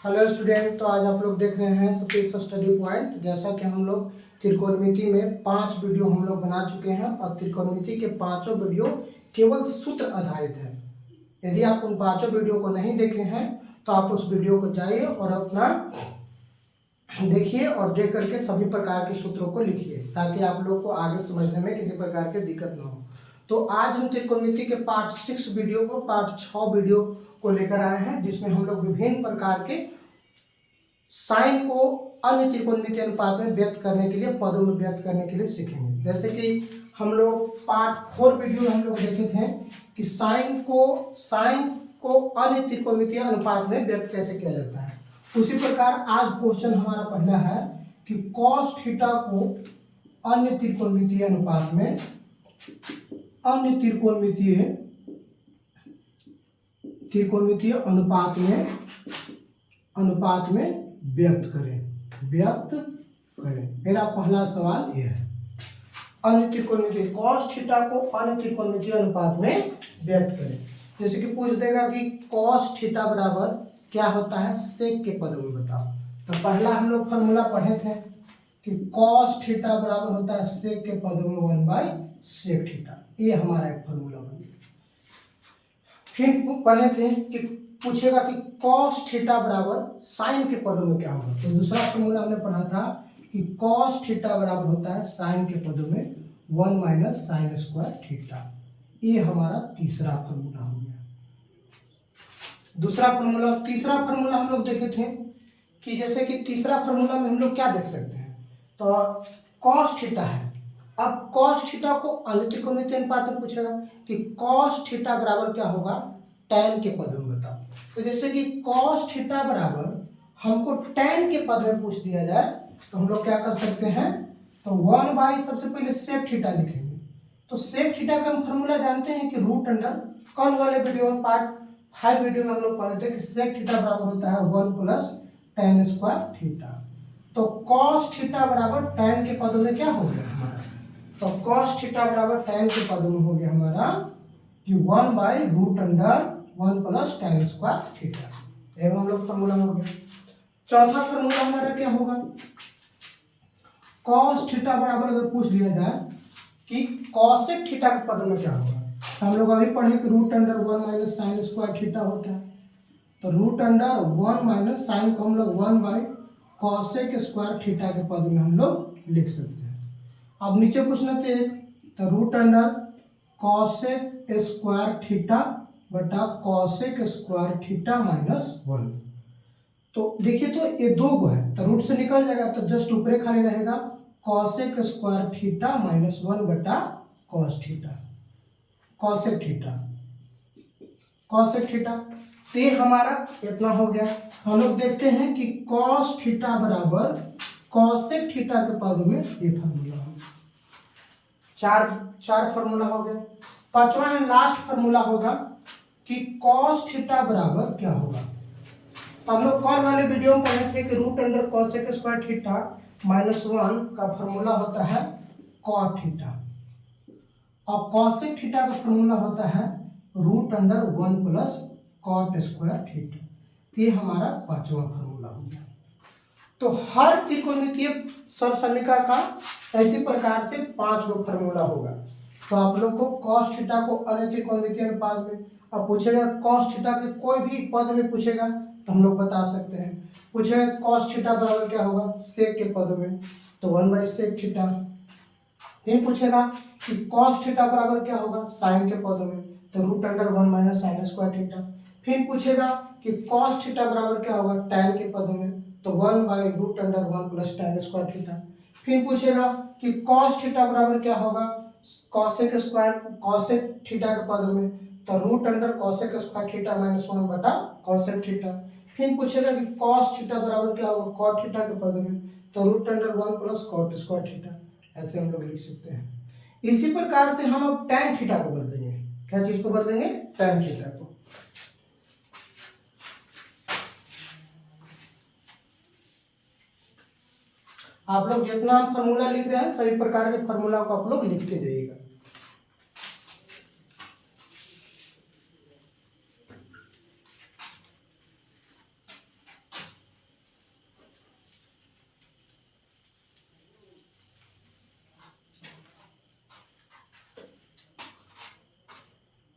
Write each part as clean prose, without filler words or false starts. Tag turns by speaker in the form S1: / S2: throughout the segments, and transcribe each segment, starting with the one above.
S1: Hello student, तो आज आप लोग देख रहे हैं सतीश स्टडी पॉइंट। जैसा कि हम लोग त्रिकोणमिति में 5 वीडियो हम लोग बना चुके हैं और त्रिकोणमिति के पांचों वीडियो केवल सूत्र आधारित है। यदि आप उन पांचों वीडियो को नहीं देखे हैं तो आप उस वीडियो को जाइए और अपना देखिए और देख करके सभी प्रकार के सूत्रों को लिखिए ताकि आप लोग को आगे समझने में किसी प्रकार की दिक्कत न हो। तो आज हम त्रिकोणमिति के पार्ट 6 वीडियो को पार्ट 6 वीडियो को लेकर आए हैं, जिसमें हम लोग विभिन्न प्रकार के साइन को अन्य त्रिकोणमिति अनुपात में व्यक्त करने के लिए, पदों में व्यक्त करने के लिए सीखेंगे। जैसे कि हम लोग पार्ट 4 वीडियो में हम लोग देखे थे कि साइन को अन्य त्रिकोणमितीय अनुपात में व्यक्त कैसे किया जाता है। उसी प्रकार आज क्वेश्चन हमारा पहला है कि cos थीटा को अन्य त्रिकोणमितीय अनुपात में अनुपात में व्यक्त करें। मेरा पहला सवाल यह है, अन्य त्रिकोणमितीय cos थीटा को अन्य त्रिकोणमितीय अनुपात में व्यक्त करें। जैसे कि पूछ देगा कि cos थीटा बराबर क्या होता है, सेक के पदों में बताओ। तो पहला हम लोग फॉर्मूला पढ़े थे कि cos थीटा बराबर होता है सेक के पदों में 1/sec थीटा। ये हमारा एक फॉर्मूला बन गया। फिर पढ़े थे कि पूछेगा कि cos थीटा बराबर साइन के पदों में क्या होगा। तो दूसरा फॉर्मूला हमने पढ़ा था कि cos थीटा बराबर होता है साइन के पदों में 1 - sin स्क्वायर थीटा। ये हमारा तीसरा फॉर्मूला हो गया। तीसरा फॉर्मूला हम लोग देखे थे कि जैसे कि तीसरा फॉर्मूला में हम लोग क्या देख सकते हैं, तो cos थीटा है। अब cos थीटा को अन्य त्रिकोणमितीय अनुपात में पूछेगा कि cos थीटा बराबर क्या होगा, tan के पद में बताओ। तो जैसे कि cos थीटा बराबर हमको tan के पद में पूछ दिया जाए तो हम लोग क्या कर सकते हैं, तो 1 सबसे पहले sec थीटा लिखेंगे। तो sec थीटा का हम फॉर्मूला जानते हैं कि रूट अंडर, कल वाले वीडियो में पार्ट 5 वीडियो में हम लोग पढ़े थे कि sec थीटा बराबर होता है 1 + tan स्क्वायर थीटा। तो cos थीटा बराबर tan के पदों में क्या हो गया हमारा, तो cos थीटा बराबर tan के पदों में हो गया हमारा कि 1/√1 + tan स्क्वायर थीटा। एवं हम लोग फॉर्मूला हो गया। चौथा फॉर्मूला हमारा क्या होगा, cos थीटा बराबर अगर पूछ लिया जाए कि cosec थीटा के पदों में क्या होगा, तो हम लोग अभी पढ़े कि √1 - sin स्क्वायर थीटा होता है। तो √1 - sin को हम लोग 1/cosec स्क्वायर थीटा के पद में हम लोग लिख सकते हैं। अब नीचे पूछना थे तो √cosec स्क्वायर थीटा बटा cosec स्क्वायर थीटा -1। तो देखिए तो ये दो गो है तो रूट से निकल जाएगा, तो जस्ट ऊपरे खाली रहेगा cosec स्क्वायर थीटा -1 बटा cosec थीटा। तो ये हमारा इतना हो गया। हम लोग देखते हैं कि cos थीटा बराबर cosec थीटा के पद में ये फॉर्मूला हो गया। चार फॉर्मूला हो गया। पांचवा में लास्ट फॉर्मूला होगा कि cos थीटा बराबर क्या होगा। तो हम लोग कल वाले वीडियो में पढ़े थे कि √cosec स्क्वायर थीटा -1 का फॉर्मूला होता है cot थीटा और cosec थीटा का फॉर्मूला होता है √1 + cot स्क्वायर थीटा। ये हमारा पांचवा फॉर्मूला हो गया। तो हर त्रिकोणमितीय समसमीकरण का ऐसी प्रकार से 5 गो फॉर्मूला होगा। तो आप लोग को cos थीटा को अन्य त्रिकोणमितीय अनुपात में, अब पूछेगा cos थीटा के कोई भी पद में पूछेगा तो हम लोग बता सकते हैं। पूछेगा cos थीटा बराबर क्या होगा sec के पद में, तो 1/sec थीटा। फिर पूछेगा कि cos थीटा बराबर क्या होगा sin के पद में, तो √1 - sin स्क्वायर थीटा। फिर पूछेगा कि cos थीटा बराबर क्या होगा tan के पद में, तो 1/√1 + tan स्क्वायर थीटा। फिर पूछेगा कि cos थीटा बराबर क्या होगा cosec थीटा के पद में, तो √cosec स्क्वायर थीटा -1 बटा cosec थीटा। फिर पूछेगा कि cos थीटा बराबर क्या होगा cot थीटा के पद में, तो √1 + cot स्क्वायर थीटा। ऐसे हम लोग लिख सकते हैं। इसी प्रकार से हम अब tan थीटा को बदलेंगे। क्या चीज को बदलेंगे, tan थीटा को। आप लोग जितना हम फॉर्मूला लिख रहे हैं सभी प्रकार के फॉर्मूला को आप लोग लिखते जाइएगा।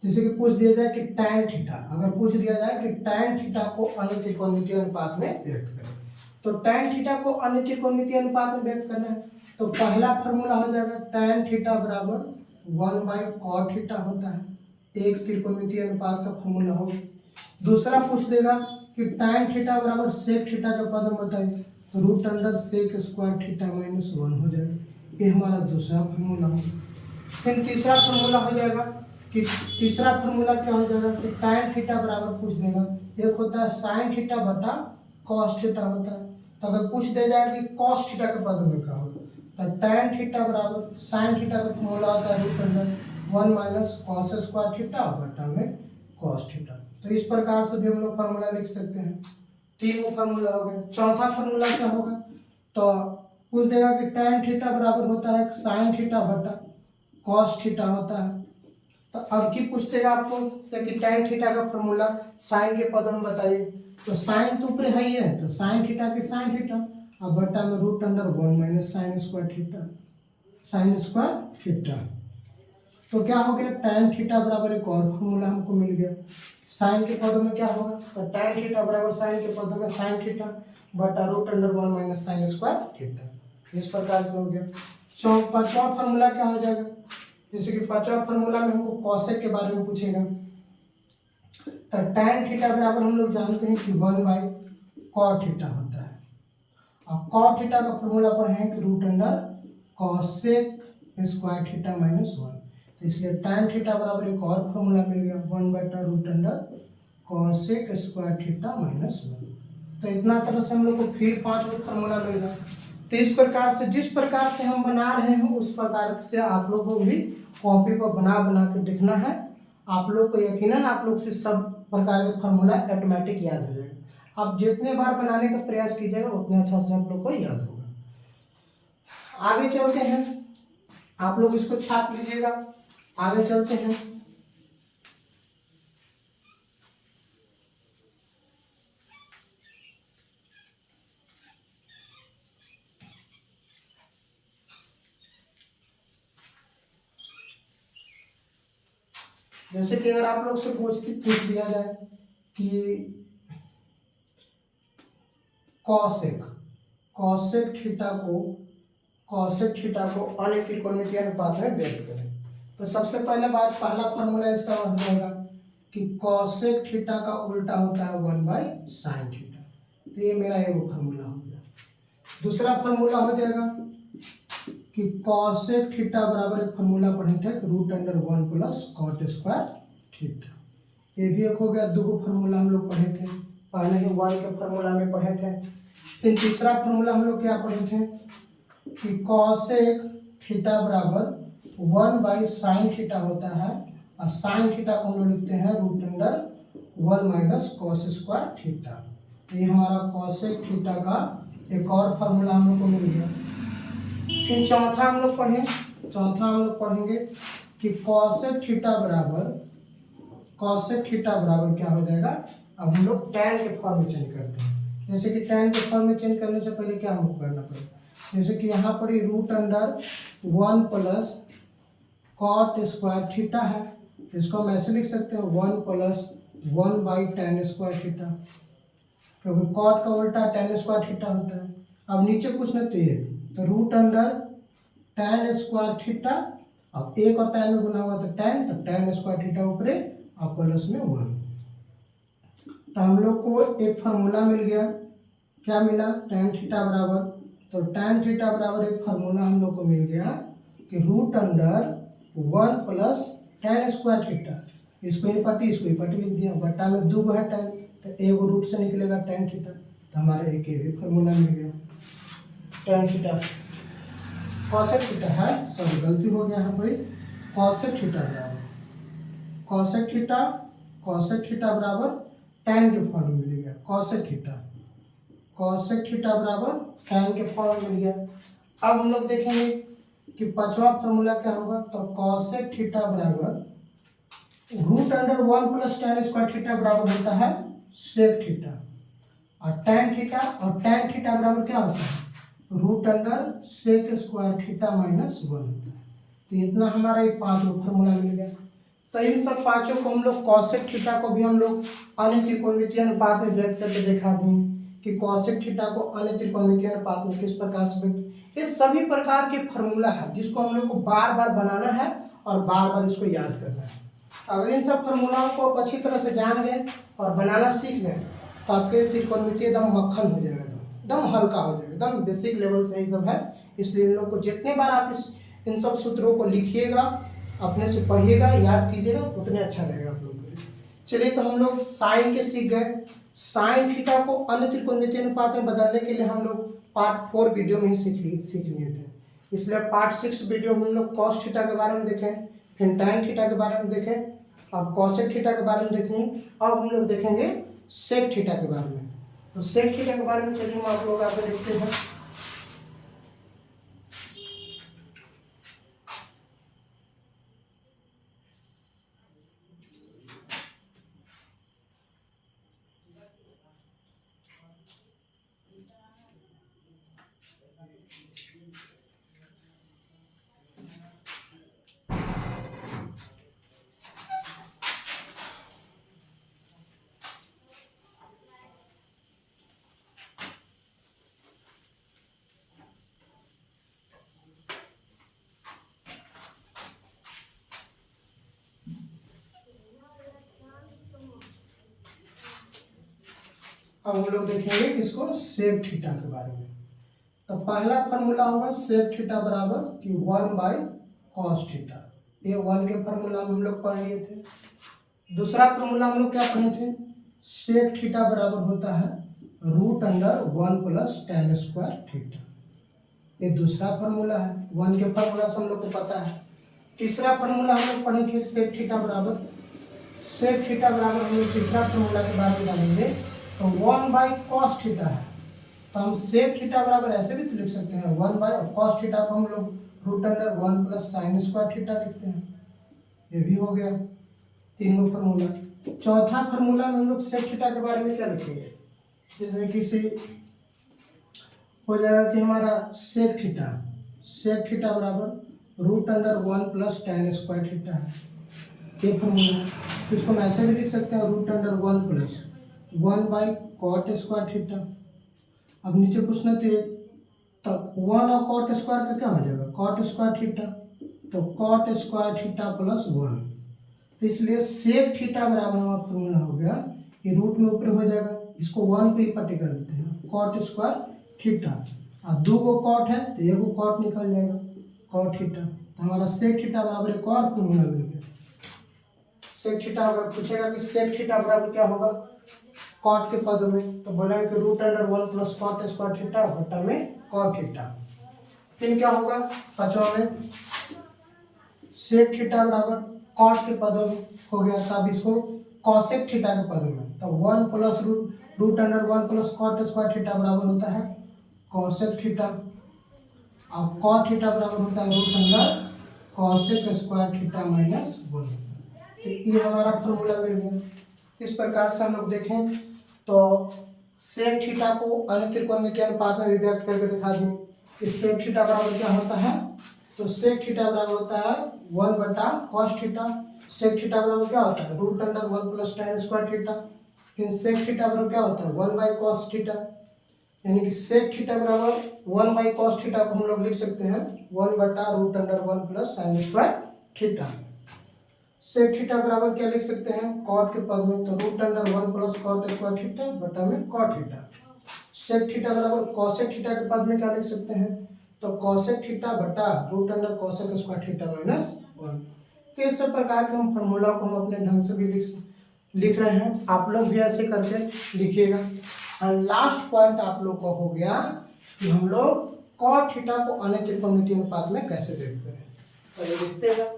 S1: जैसे कि पूछ दिया जाए कि tan थीटा, अगर पूछ दिया जाए कि tan थीटा को अन्य त्रिकोणमितीय अनुपात में व्यक्त करें, तो tan थीटा को अन्य त्रिकोणमितीय अनुपात में व्यक्त करना है तो पहला फॉर्मूला हो जाएगा tan थीटा बराबर 1/cot थीटा होता है, एक त्रिकोणमितीय अनुपात का फॉर्मूला होगा। दूसरा पूछ देगा कि tan थीटा बराबर sec थीटा का पद हम बताइए, तो √sec स्क्वायर थीटा -1 हो जाएगा, ये हमारा दूसरा फॉर्मूला होगा। फिर तीसरा फॉर्मूला हो जाएगा कि तीसरा फॉर्मूला क्या हो जाएगा कि tan थीटा बराबर पूछ देगा, एक होता है sin थीटा बटा cos थीटा होता है, तो अगर पूछ दे जाए कि cos थीटा के पद में क्या होगा, तो tan थीटा बराबर sin थीटा का फॉर्मूला होता है √1 - cos स्क्वायर थीटा बटा में cos थीटा। तो इस प्रकार से भी हम लोग फार्मूला लिख सकते हैं। तीन फार्मूला हो गए। चौथा फार्मूला क्या होगा, तो पूछ देगा कि tan थीटा बराबर होता है sin थीटा बटा cos थीटा होता है, तो अब की पूछते हैं आपको से कि tan थीटा का फॉर्मूला sin के पद में बताइए, तो sin तो ऊपर है ही है, तो sin थीटा के sin थीटा अब बटा में √1 - sin स्क्वायर थीटा। तो क्या हो गया, tan थीटा बराबर एक और फॉर्मूला हमको मिल गया। sin के पदों में क्या होगा, तो tan थीटा बराबर sin के पदों में sin थीटा बटा √1 - sin स्क्वायर थीटा। इस प्रकार से हो गया। पांचवा फॉर्मूला क्या हो जाएगा, जैसे कि पांचवा फॉर्मूला में हमको कॉसेक के बारे में पूछेगा, तो tan थीटा बराबर हम लोग जानते हैं कि 1/cot थीटा होता है, और cot थीटा का फॉर्मूला पढ़े हैं कि √cosec स्क्वायर थीटा -1, तो इसलिए tan थीटा बराबर एक और फॉर्मूला मिल गया 1/√cosec स्क्वायर थीटा -1। तो इतना तरह से हम लोग को फिर 5 फॉर्मूला मिल गया। तो इस प्रकार से जिस प्रकार से हम बना रहे हैं उस प्रकार से आप लोग को भी कॉपी पर बना बना के देखना है। आप लोग को यकीनन आप लोग से सब प्रकार के फार्मूला ऑटोमेटिक याद हो जाएगा। आप जितने बार बनाने का प्रयास कीजिएगा उतने अच्छा से आप लोग को याद होगा। आगे चलते हैं, आप लोग इसको छाप लीजिएगा। आगे चलते हैं, जैसे कि अगर आप लोग से पूछ दिया जाए कि कॉसेक थीटा को अन्य त्रिकोणमितीय अनुपात में व्यक्त करें, तो सबसे पहले बात पहला फॉर्मूला इसका हो जाएगा कि कॉसेक थीटा का उल्टा होता है 1/sin थीटा, तो ये मेरा एक फॉर्मूला हो गया। दूसरा फॉर्मूला हो जाएगा कि कॉसेक थीटा बराबर एक फॉर्मूला पढ़े थे √1 + cot स्क्वायर थीटा, ये भी एक हो गया। दो फॉर्मूला हम लोग पढ़े थे, पहले ही 1 के फॉर्मूला में पढ़े थे। फिर तीसरा फॉर्मूला हम लोग क्या पढ़े थे कि कॉसेक थीटा बराबर 1/sin थीटा होता है, और sin थीटा को हम लोग लिखते हैं √1 - cos स्क्वायर थीटा। तो ये हमारा कॉसेक थीटा का एक और फॉर्मूला हम लोग को मिल गया। फिर चौथा हम लोग पढ़ेंगे कि कॉसेक थीटा बराबर क्या हो जाएगा, अब हम लोग tan के फॉर्म में चेंज करते हैं। जैसे कि tan के फॉर्म में चेंज करने से पहले क्या हमको करना पड़ेगा, जैसे कि यहाँ पर √1 + cot स्क्वायर थीटा है, इसको हम ऐसे लिख सकते हैं 1 + 1/tan स्क्वायर थीटा, क्योंकि cot का उल्टा tan स्क्वायर थीटा होता है। अब नीचे कुछ नहीं तो ये, तो √tan स्क्वायर थीटा, अब एक और tan में गुना हुआ तो tan स्क्वायर थीटा ऊपर और प्लस में 1। तो हम लोग को एक फार्मूला मिल गया, क्या मिला, tan थीटा बराबर, तो tan थीटा बराबर एक फार्मूला हम लोग को मिल गया कि √1 + tan स्क्वायर थीटा, इसको ये पट्टी लिख दिया, बट्टा में 2 है tan, तो एक रूट से निकलेगा tan थीटा, तो हमारे एक भी फार्मूला मिल गया। tan थीटा कॉसेक थीटा है, सॉरी गलती हो गया यहाँ पर, कॉसेक थीटा बराबर tan के फॉर्म में मिल गया, कॉसेक थीटा बराबर tan के फॉर्म में मिल गया। अब हम लोग देखेंगे कि पांचवा फॉर्मूला क्या होगा, तो कॉसेक थीटा बराबर √1 + tan स्क्वायर थीटा बराबर होता है सेक थीटा, और tan थीटा बराबर क्या होता है, √sec स्क्वायर थीटा -1 होता है। तो इतना हमारा ये 5 फॉर्मूला मिल गया। तो इन सब पांचों को हम लोग कॉसेक थीटा को भी हम लोग अन्य त्रिकोणमितीय अनुपात में व्यक्त करके दिखा दें कि कॉसेक थीटा को अन्य त्रिकोणमितीय अनुपात में किस प्रकार से व्यक्त। ये सभी प्रकार के फॉर्मूला है जिसको हम लोग को बार बार बनाना है और बार बार इसको याद करना है। अगर इन सब फॉर्मूलाओं को आप अच्छी तरह से जान गए और बनाना सीख गए तो आपके त्रिकोणमितीय एकदम मक्खन हो जाएगा, एकदम हल्का हो जाएगा, एकदम बेसिक लेवल से ही सब है। इसलिए इन लोग को जितने बार आप इन सब सूत्रों को लिखिएगा, अपने से पढ़िएगा, याद कीजिएगा, उतने अच्छा रहेगा आप लोगों के लिए। चलिए तो हम लोग साइन के सीख गए। साइन थीटा को अन्य त्रिकोणमितीय अनुपात में बदलने के लिए हम लोग पार्ट 4 वीडियो में ही सीख लिए थे। इसलिए पार्ट 6 वीडियो में हम लोग कॉस थीटा के बारे में देखें, फिर टैन थीटा के बारे में देखें, अब कॉसेक थीटा के बारे में देखेंगे, अब हम लोग देखेंगे सेक थीटा के बारे में। तो सेक थीटा के बारे में चलिए हम आप लोग आगे देखते हैं। अब हम लोग देखेंगे इसको सेक थीटा के बारे में। तो पहला फॉर्मूला होगा सेक थीटा बराबर कि 1/cos थीटा। ये 1 के फॉर्मूला में हम लोग पढ़ लिए थे। दूसरा फॉर्मूला हम लोग क्या पढ़े थे, सेक थीटा बराबर होता है √1 + tan स्क्वायर थीटा। ये दूसरा फॉर्मूला है, 1 के फॉर्मूला से हम लोग को पता है। तीसरा फॉर्मूला हम लोग पढ़े थे सेक थीटा बराबर हम लोग तीसरा फॉर्मूला के बारे में जानेंगे। तो 1/cos थीटा है, तो हम सेक थीटा बराबर ऐसे भी तो लिख सकते हैं 1/cos थीटा को हम लोग √1 + sin स्क्वायर थीटा लिखते हैं। ये भी हो गया 3 गो फॉर्मूला। चौथा फॉर्मूला में हम लोग सेक थीटा के बारे में क्या लिखेंगे, जैसे किसी हो जाएगा कि हमारा सेक थीटा बराबर √1 + tan स्क्वायर थीटा है, ये फॉर्मूला है। तो इसको हम ऐसे भी लिख सकते हैं √1 + 1/cot स्क्वायर थीटा। अब नीचे पूछना तो 1 और cot स्क्वायर का क्या हो जाएगा, cot स्क्वायर थीटा। तो cot स्क्वायर थीटा + 1। तो इसलिए सेक थीटा बराबर हमारा फॉर्मूला हो गया, ये रूट में ऊपर हो जाएगा, इसको 1 को ही पट्टी कर देते हैं, cot स्क्वायर थीटा। और 2 को cot है तो 1 को cot निकल जाएगा, cot थीटा। तो हमारा सेक थीटा बराबर एक और फॉर्मूला मिल गया। सेक थीटा अगर पूछेगा कि सेक थीटा बराबर क्या होगा कॉट के पद में, तो बोलेंगे कि √1 + cot स्क्वायर थीटा बटा में cot थीटा। फिर क्या होगा पांचवा में सेक थीटा बराबर कॉट के पदों में हो गया, तब इसको कॉसेक थीटा के पदों में। तो 1 + √1 + cot स्क्वायर थीटा बराबर होता है कॉसेक थीटा। अब cot थीटा बराबर होता है √cosec स्क्वायर थीटा - 1। तो ये हमारा फॉर्मूला मिल गया। इस प्रकार से हम लोग देखें तो सेक थीटा को अन्य त्रिकोणमितीय अनुपात में व्यक्त करके दिखा दें। इस सेक थीटा बराबर क्या होता है, तो सेक थीटा बराबर होता है 1/cos थीटा। सेक थीटा बराबर क्या होता है √1 + tan स्क्वायर थीटा। फिर सेक थीटा बराबर क्या होता है 1/cos थीटा, यानी कि सेक थीटा बराबर 1/cos थीटा को हम लोग लिख सकते हैं 1/√1 + sin square theta. Sec theta बराबर क्या लिख सकते हैं कॉट के पद में, तो √1 + cot स्क्वायर थीटा बटा में cot थीटा। सेक थीटा बराबर कॉसेक थीटा के पद में क्या लिख सकते हैं, तो कॉसेक थीटा बटा √cosec स्क्वायर थीटा - 1। तो इस सब प्रकार के हम फॉर्मूला को हम अपने ढंग से भी लिख रहे हैं, आप लोग भी ऐसे करके लिखिएगा। और लास्ट पॉइंट आप लोग को हो गया कि हम लोग cot थीटा को अन्य त्रिकोणमितीय अनुपात में कैसे व्यक्त करें। तो ये लिखते हैं,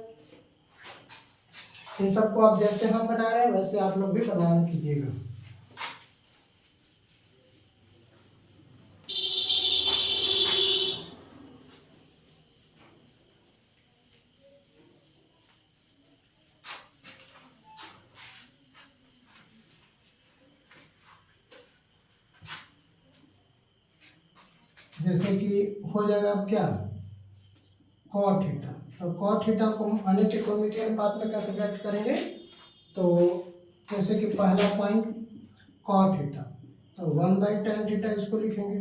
S1: इन सबको आप जैसे हम बना रहे हैं वैसे आप लोग भी बनाना कीजिएगा। जैसे कि हो जाएगा अब क्या cot थीटा, तो cot थीटा को हम अन्य त्रिकोणमितीय अनुपात में कैसे व्यक्त करेंगे, तो जैसे कि पहला पॉइंट cot थीटा, तो 1/tan थीटा इसको लिखेंगे।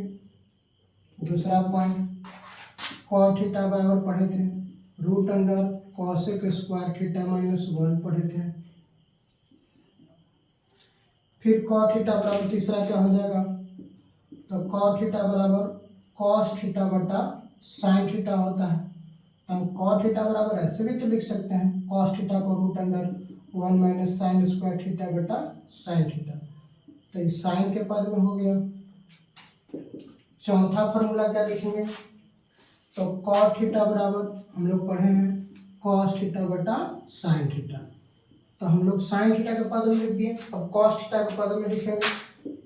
S1: दूसरा पॉइंट cot थीटा बराबर पढ़े थे √cos² थीटा -1 पढ़े थे। फिर cot थीटा बराबर तीसरा क्या हो जाएगा, तो cot थीटा बराबर cos थीटा बटा sin थीटा होता है। हम cot थीटा बराबर ऐसे भी तो लिख सकते हैं, cos थीटा को √1 - sin² थीटा बटा sin थीटा, तो इस sin के पद में हो गया। चौथा फॉर्मूला क्या लिखेंगे, तो cot थीटा बराबर हम लोग पढ़े हैं cos थीटा बटा sin थीटा, तो हम लोग sin थीटा के पद में लिख दिए। अब cos थीटा के पद में लिखेंगे,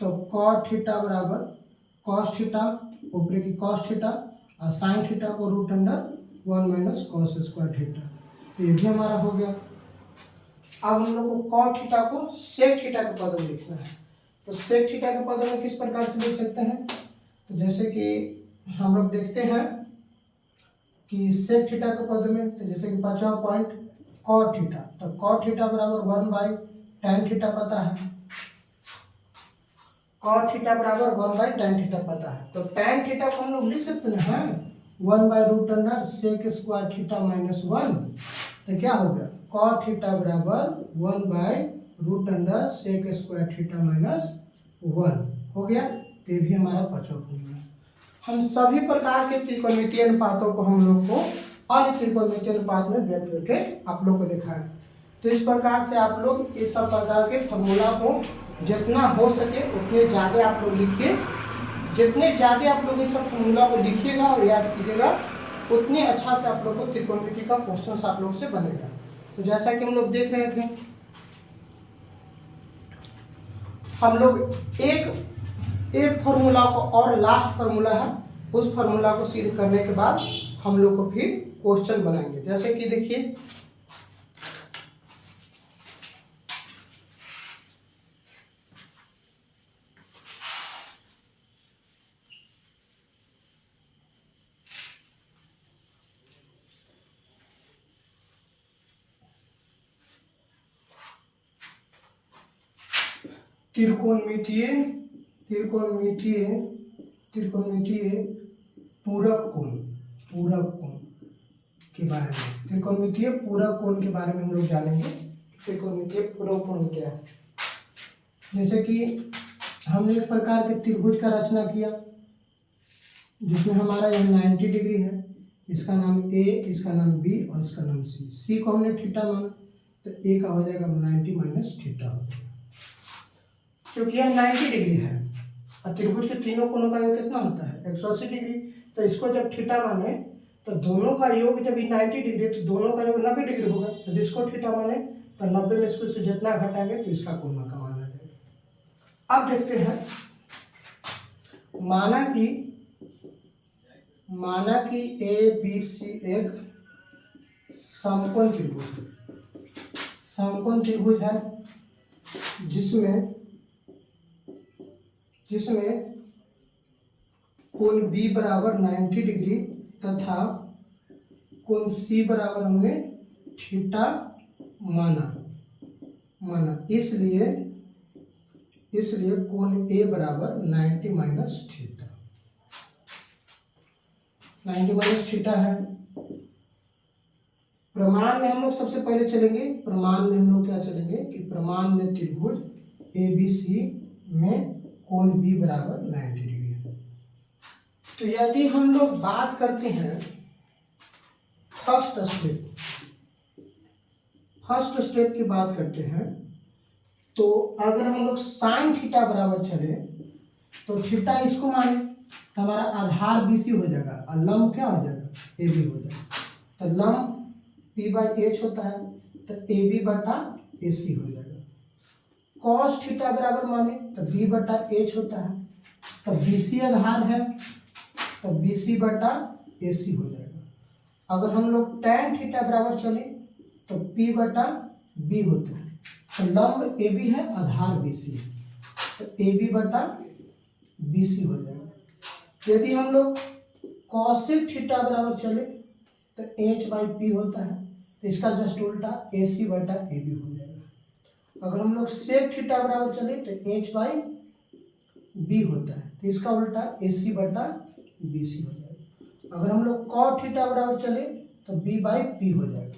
S1: तो cot थीटा बराबर cos थीटा ऊपरी की cos थीटा और sin थीटा को √1 - cos² थीटा, तो ये भी हमारा हो गया। अब हम लोग को cot थीटा को sec थीटा के पद में लिखना है, तो sec थीटा के पद में किस प्रकार से लिख सकते हैं, तो जैसे कि हम लोग देखते हैं कि sec थीटा के पद में, तो जैसे कि पांचवा पॉइंट cot थीटा, तो cot थीटा बराबर 1/tan थीटा पता है, cot थीटा बराबर 1/tan थीटा पता है, तो tan थीटा को हम लोग लिख सकते हैं 1/√sec² थीटा -1, तो क्या हो गया cot थीटा बराबर 1/√sec² थीटा -1 हो गया। तो ये भी हमारा पांचवा फॉर्मूला। हम सभी प्रकार के त्रिकोणमितीय अनुपातों को हम लोग को अन्य त्रिकोणमितीय अनुपात में व्यक्त करके आप लोग को दिखाया। तो इस प्रकार से आप लोग इस सब प्रकार के फॉर्मूला को जितना हो सके उतने ज़्यादा आप लोग लिखिए। जितने ज़्यादा आप लोग इस सब फॉर्मूला को लिखिएगा और याद कीजिएगा, उतने अच्छा से आप लोग को त्रिकोणमिति का क्वेश्चन आप लोग से बनेगा। तो जैसा कि हम लोग देख रहे थे, हम लोग एक फॉर्मूला को और लास्ट फॉर्मूला है, उस फॉर्मूला को सिद्ध करने के बाद हम लोग को फिर क्वेश्चन बनाएंगे। जैसे कि देखिए, त्रिकोणमितीय पूरक कोण के बारे में, त्रिकोणमितीय पूरक कोण के बारे में हम लोग जानेंगे। त्रिकोणमितीय पूरक कोण क्या है। जैसे कि हमने एक प्रकार के त्रिभुज का रचना किया जिसमें हमारा यह 90 डिग्री है, इसका नाम ए, इसका नाम बी और इसका नाम सी। सी को हमने थीटा माना, तो ए का हो जाएगा 90 माइनस थीटा हो जाएगा, क्योंकि यह 90 डिग्री है और त्रिभुज के तीनों कोणों का योग कितना होता है 180 डिग्री। तो इसको जब थीटा माने तो दोनों का योग, जब 90 डिग्री तो दोनों का योग 90 डिग्री होगा। जब इसको थीटा माने तो 90 में इसको से जितना घटाएंगे तो इसका कोण का मान आ जाएगा। अब देखते हैं, माना कि ए बी सी एक समकोण त्रिभुज है जिसमें कोण बी बराबर 90 डिग्री तथा कोण सी बराबर हमने थीटा माना, इसलिए कोण ए बराबर 90 माइनस थीटा, 90 माइनस थीटा है। प्रमाण में हम लोग सबसे पहले चलेंगे, प्रमाण में हम लोग क्या चलेंगे कि प्रमाण में त्रिभुज ए बी सी में कोण बी बराबर 90 डिग्री है। तो यदि हम लोग बात करते हैं फर्स्ट स्टेप की बात करते हैं, तो अगर हम लोग साइन थीटा बराबर चले तो थीटा इसको माने तो हमारा आधार BC हो जाएगा और लंब क्या हो जाएगा AB हो जाएगा। तो लंब P/H होता है, तो AB बटा AC हो जाएगा। कॉस थीटा बराबर माने तो B बटा H होता है, तो BC आधार है तो BC बटा AC हो जाएगा। अगर हम लोग tan थीटा बराबर चले तो P बटा B होता है, तो लंब AB है, आधार BC है, तो AB बटा BC हो जाएगा। यदि हम लोग कॉसेक थीटा बराबर चले तो एच बाई पी होता है, तो इसका जस्ट उल्टा ए सी बटा ए बी हो जाएगा। अगर हम लोग सेक थीटा बराबर चले तो एच बाई बी होता है, तो इसका उल्टा ए सी बटा बी सी हो जाएगा। अगर हम लोग कॉट थीटा बराबर चले तो बी बाई पी हो जाएगा,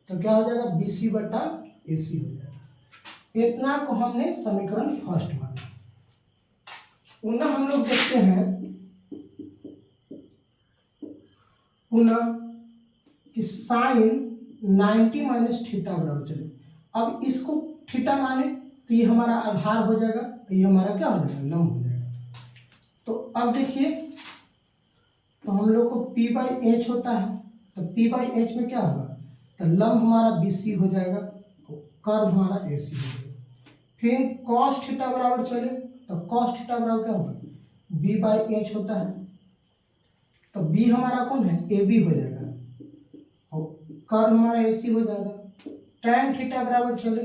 S1: तो क्या हो जाएगा बी सी बटा ए सी हो जाएगा। इतना को हमने समीकरण फर्स्ट माना। पुनः हम लोग देखते हैं पुनः कि साइन 90 माइनस थीटा बराबर चले। अब इसको थीटा माने तो ये हमारा आधार हो जाएगा, ये हमारा क्या हो जाएगा लंब हो जाएगा। तो अब देखिए, तो हम लोग को P बाई एच होता है, तो P बाई एच में क्या होगा, तो लंब हमारा बी सी हो जाएगा, कर्व हमारा ए सी हो जाएगा। फिर कॉस थीटा बराबर चले तो कॉस थीटा बराबर क्या होगा, बी बाई एच होता है, तो बी हमारा कौन है ए बी हो जाएगा और कर्व हमारा ए सी हो जाएगा। tan थीटा बराबर चले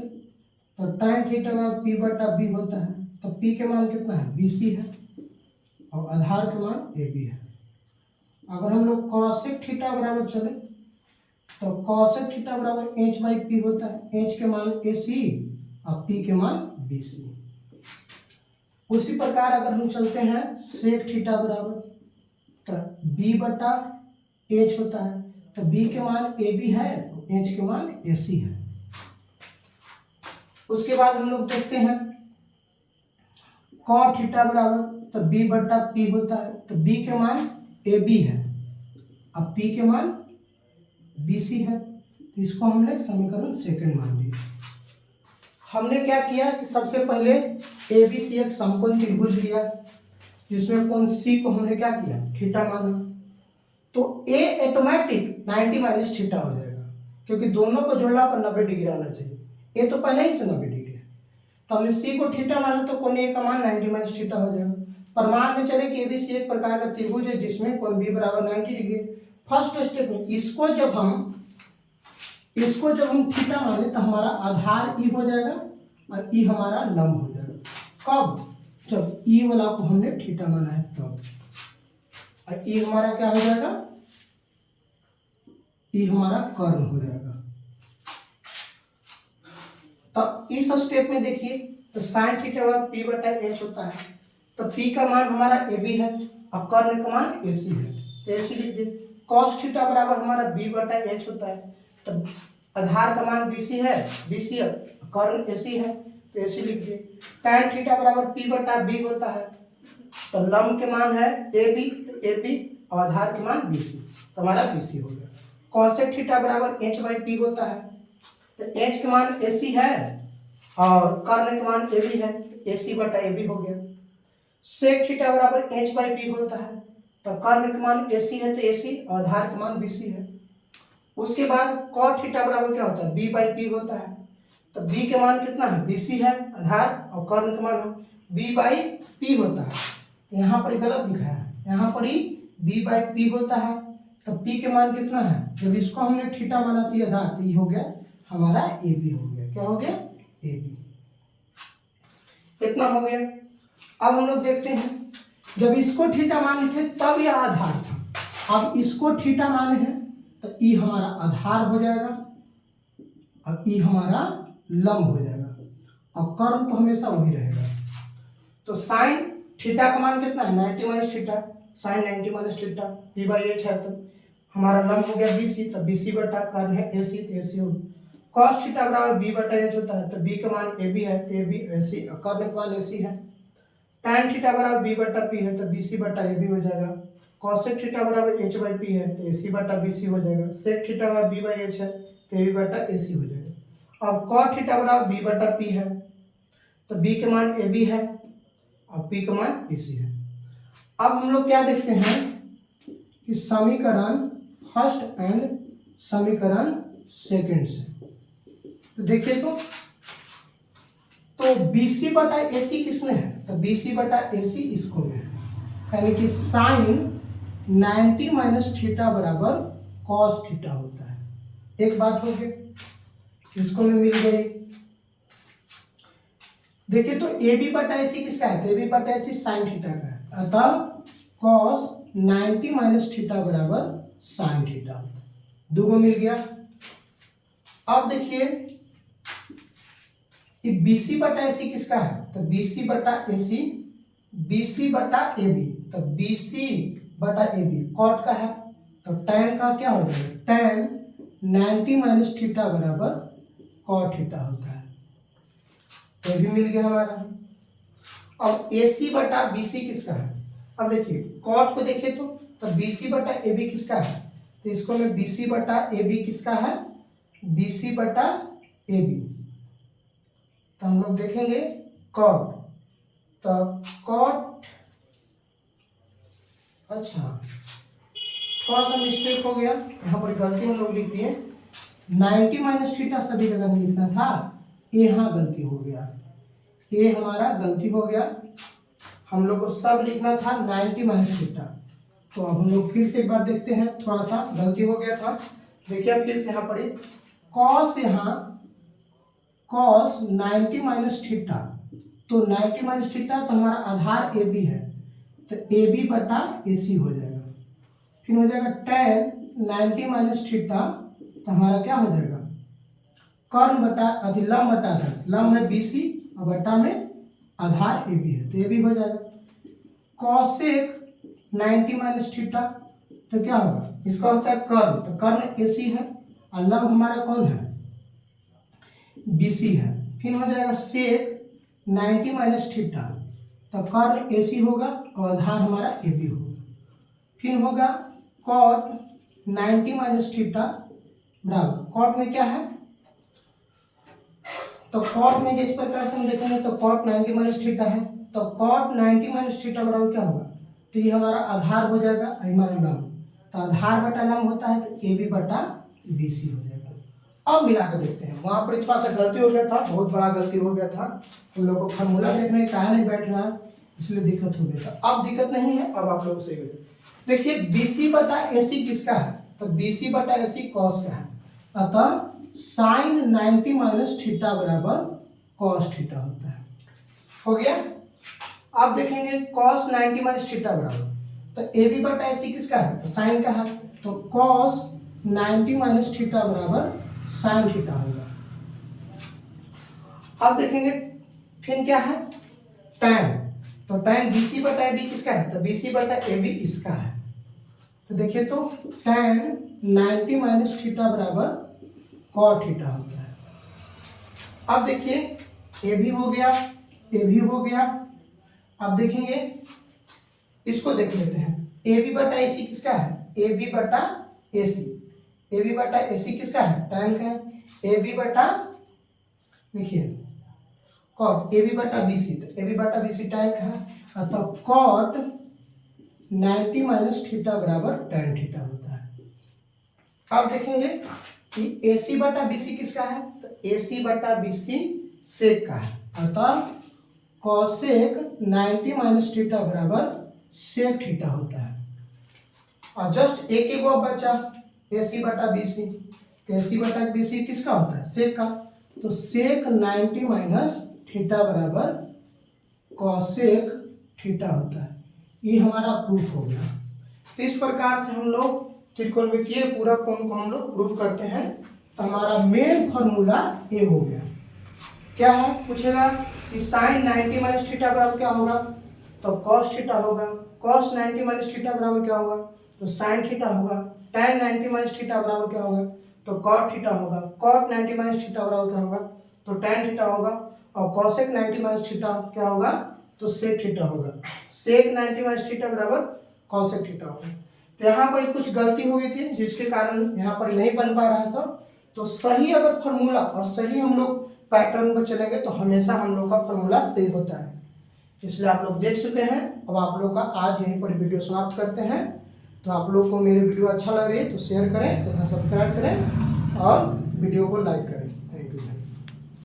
S1: तो tan थीटा बराबर पी बटा बी होता है, तो पी के मान कितना है बी सी है और आधार के मान ए बी है। अगर हम लोग कॉसेक थीटा बराबर चले तो कॉसेक थीटा बराबर एच बाई पी होता है, एच के मान ए सी और पी के मान बी सी। उसी प्रकार अगर हम चलते हैं सेक थीटा बराबर तो बी बटा एच होता है, तो बी के मान ए बी है, एच के मान ए सी है। उसके बाद हम लोग देखते हैं कॉट थीटा बराबर तो बी बटा पी होता है, तो बी के मान ए बी है अब पी के मान बी सी है, तो इसको हमने समीकरण सेकंड मान लिया। हमने क्या किया कि सबसे पहले ए बी सी एक समकोण त्रिभुज लिया, जिसमें कोण सी को हमने क्या किया थीटा माना, तो ए ऑटोमेटिक 90 माइनस थीटा हो जाएगा, क्योंकि दोनों को जोड़ना पर 90 डिग्री आना चाहिए। ए तो पहले ही से 90 डिग्री है, तो हमने सी को थीटा माना तो कोण ए का मान 90 माइनस थीटा हो जाएगा। प्रमाण में चले कि ए बी सी एक प्रकार का त्रिभुज है जिसमें कोण बी बराबर 90 डिग्री। फर्स्ट स्टेप में इसको जब हम थीटा माने तो हमारा आधार ई हो जाएगा और ई हमारा लंब हो जाएगा। कब, जब ई वाला को हमने थीटा माना है तब। और ई हमारा क्या हो जाएगा, ई हमारा कर्ण हो जाएगा। तब इस स्टेप में देखिए तो साइन थीटा बराबर पी बटा एच होता है, तो पी का मान हमारा ए बी है और कर्ण का मान ए सी है, तो ए सी लिख दिए। कॉस थीटा बराबर हमारा बी बटा एच होता है, तो आधार का मान बी सी है, बी सी है, कर्ण ए सी है, तो ए सी लिख दिए। tan थीटा बराबर पी बटा बी होता है, तो लंब के मान है ए बी, तो ए बी और आधार के मान बी सी, तो हमारा बी सी हो गया। कॉसेक थीटा बराबर एच बाई पी होता है, तो एच के मान ए सी है और कर्ण के मान ए बी है, तो ए सी बटा ए बी हो गया। सेक थीटा बराबर एच बाई पी होता है, तो कर्ण के मान ए सी है तो ए सी और आधार के मान बी सी है। उसके बाद कॉट थीटा बराबर क्या होता है बी बाई पी होता है, तो बी के मान कितना है बी सी है आधार और कर्ण के मान बी बाई पी होता है, तो यहाँ पर गलत लिखा है, यहाँ पर ही बी बाई पी होता है, तो पी के मान कितना है, जब इसको हमने थीटा माना तो ये आधार, तो ये हो गया हमारा ए बी हो गया। क्या हो गया ए बी, इतना हो गया। अब हम लोग देखते हैं जब इसको थीटा माने थे तब यह आधार था, अब इसको थीटा माने हैं तो ई हमारा आधार हो जाएगा और ई हमारा लंब हो जाएगा और कर्म तो हमेशा वही रहेगा। तो साइन थीटा का मान कितना है 90 minus theta, sine 90 minus theta P by H है, तो हमारा लंब हो गया बी सी, तो बी सी बटा कर्म है ए सी, तो ए सी हो। कॉस थीटा बराबर बी बटा एच होता है, तो बी का मान ए बी है, तो ए बी ए सी, कर्म का मान ए सी है। tan थीटा बराबर बी बटा पी है, तो बी सी बटा ए बी हो जाएगा। कॉसेक थीटा बराबर एच बाई पी है, तो ए सी बटा बी सी हो जाएगा। सेक थीटा बराबर बी बाई एच है, तो ए बी बटा ए सी हो जाएगा। अब कॉट थीटा बराबर बी बटा पी है, तो बी के मान ए बी है और पी का मान ए सी है। अब हम लोग क्या देखते हैं कि समीकरण फर्स्ट एंड समीकरण सेकंड से, तो देखिए तो बी सी बटा ए सी किसमें है, तो बी सी बटा ए सी इसको में है, यानी कि साइन 90 माइनस थीटा बराबर कॉस थीटा होता है। एक बात हो गई, इसको में मिल गई। देखिए तो ए बी बटा ए सी किसका है, तो ए बी बटा ए सी साइन थीटा का है, अतः कॉस 90 माइनस थीटा बराबर साइन थीटा होता है। 2 को मिल गया। अब देखिए ये BC बटा AC किसका है, तो BC बटा AC, BC बटा AB, तो BC बटा AB कॉट का है, तो tan का क्या हो जाएगा, tan 90 माइनस थीटा बराबर कॉट थीटा होता है। ये भी मिल गया हमारा। अब AC बटा BC किसका है, अब देखिए कॉट को देखिए तो BC बटा AB किसका है, तो इसको मैं BC बटा AB किसका है, BC बटा AB, तो हम लोग देखेंगे कॉट, तो कॉट, अच्छा थोड़ा सा मिस्टेक हो गया, यहाँ पर गलती हम लोग लिख दिए 90 माइनस थीटा सभी जगह में लिखना था, ये यहाँ गलती हो गया, ये हमारा गलती हो गया, हम लोग को सब लिखना था 90 माइनस थीटा। तो अब हम लोग फिर से एक बार देखते हैं, थोड़ा सा गलती हो गया था। देखिए फिर से यहाँ पर कॉस, यहाँ कॉस 90 माइनस थीटा, तो 90 माइनस थीटा तो हमारा आधार ए बी है, तो ए बी बटा ए सी हो जाएगा। फिर हो जाएगा tan 90 माइनस थीटा, तो हमारा क्या हो जाएगा, कर्ण बटा लंब बटा आधार, लंब है बी सी और बटा में आधार ए बी है, तो ए बी हो जाएगा। कॉसेक 90 माइनस थीटा, तो क्या होगा, इसका होता है कर्ण, तो कर्ण ए सी है और लंब हमारा कौन है, बी सी है। फिर हो जाएगा सेक 90 माइनस थीटा, तो कर्ण ए सी होगा और आधार हमारा ए बी होगा। फिर होगा कॉट 90 माइनस थीटा बराबर, कॉट में क्या है, तो कॉट में जिस प्रकार से हम देखेंगे तो कॉट 90 माइनस थीटा है, तो कॉट 90 माइनस थीटा बराबर क्या होगा, तो ये हमारा आधार हो जाएगा, हमारा लंब, तो आधार बटा लंब होता है, तो ए बी बटा बी सी हो जाएगा। अब मिला कर देखते हैं, वहां पर थोड़ा सा गलती हो गया था, बहुत बड़ा गलती हो गया था, हम लोग को फार्मूला देखने का नहीं बैठ रहा है, इसलिए दिक्कत हो गया था। अब दिक्कत नहीं है, अब आप लोग सही हो। देखिए BC बटा AC किसका है, तो BC बटा AC कॉस का है, अतः साइन 90 माइनस थीटा बराबर कॉस थीटा होता है। हो गया। अब देखेंगे कॉस 90 माइनस थीटा बराबर, तो AB बटा AC किसका है, तो साइन का है, तो कॉस 90 माइनस थीटा बराबर साइन थीटा होगा। अब देखेंगे फिर क्या है, tan, तो tan BC बटा AB किसका है, तो BC बटा AB इसका है, तो देखिए तो tan 90 माइनस थीटा बराबर कॉट थीटा होता है। अब देखिए ए भी हो गया, ए भी हो गया। अब देखेंगे इसको देख लेते हैं, ए बी बटा ए सी किसका है, ए बी बटा ए सी, ए बी बटा ए सी किसका है, tan का है, ए बी बटा देखिए कॉट ए बी बटा बी सी, तो ए बी बटा बी सी tan का है, तो कॉट 90 माइनस थीटा बराबर tan थीटा होता है। अब देखेंगे कि ए सी बटा बी सी किसका है, तो ए सी बटा बी सी सेक का है, अतः कॉसेक 90 माइनस थीटा बराबर सेक थीटा होता है। और जस्ट एक एक वो बचा ए सी बटा बी सी, तो ए सी बटा बी सी किसका होता है, सेक का, तो सेक 90 माइनस थीटा बराबर कॉसेक थीटा होता है। ये हमारा प्रूफ हो गया। तो इस प्रकार से हम लोग त्रिकोणमितीय पूरक कोण को हम लोग प्रूफ करते हैं। तो हमारा मेन फॉर्मूला ये हो गया। क्या है, पूछेगा कि साइन 90 माइनस थीटा बराबर क्या होगा, तो कॉस थीटा होगा, कॉस 90 माइनस थीटा बराबर क्या होगा, तो साइन थीटा होगा, tan 90 माइनस थीटा बराबर क्या होगा, तो कॉट थीटा होगा, कॉट 90 माइनस थीटा बराबर क्या होगा, तो tan थीटा होगा, और कॉसेक 90 माइनस थीटा क्या होगा, तो सेक थीटा होगा, सेक 90 माइनस थीटा बराबर कॉसेक थीटा होगा। तो यहाँ पर कुछ गलती हो गई थी जिसके कारण यहाँ पर नहीं बन पा रहा था। तो सही अगर फार्मूला और सही हम लोग पैटर्न पर चलेंगे तो हमेशा हम लोग का फार्मूला सही होता है। इसलिए आप लोग देख चुके हैं। अब आप लोग का आज यहीं पर वीडियो समाप्त करते हैं। तो आप लोग को मेरी वीडियो अच्छा लग रही है तो शेयर करें तथा सब्सक्राइब करें और वीडियो को लाइक करें।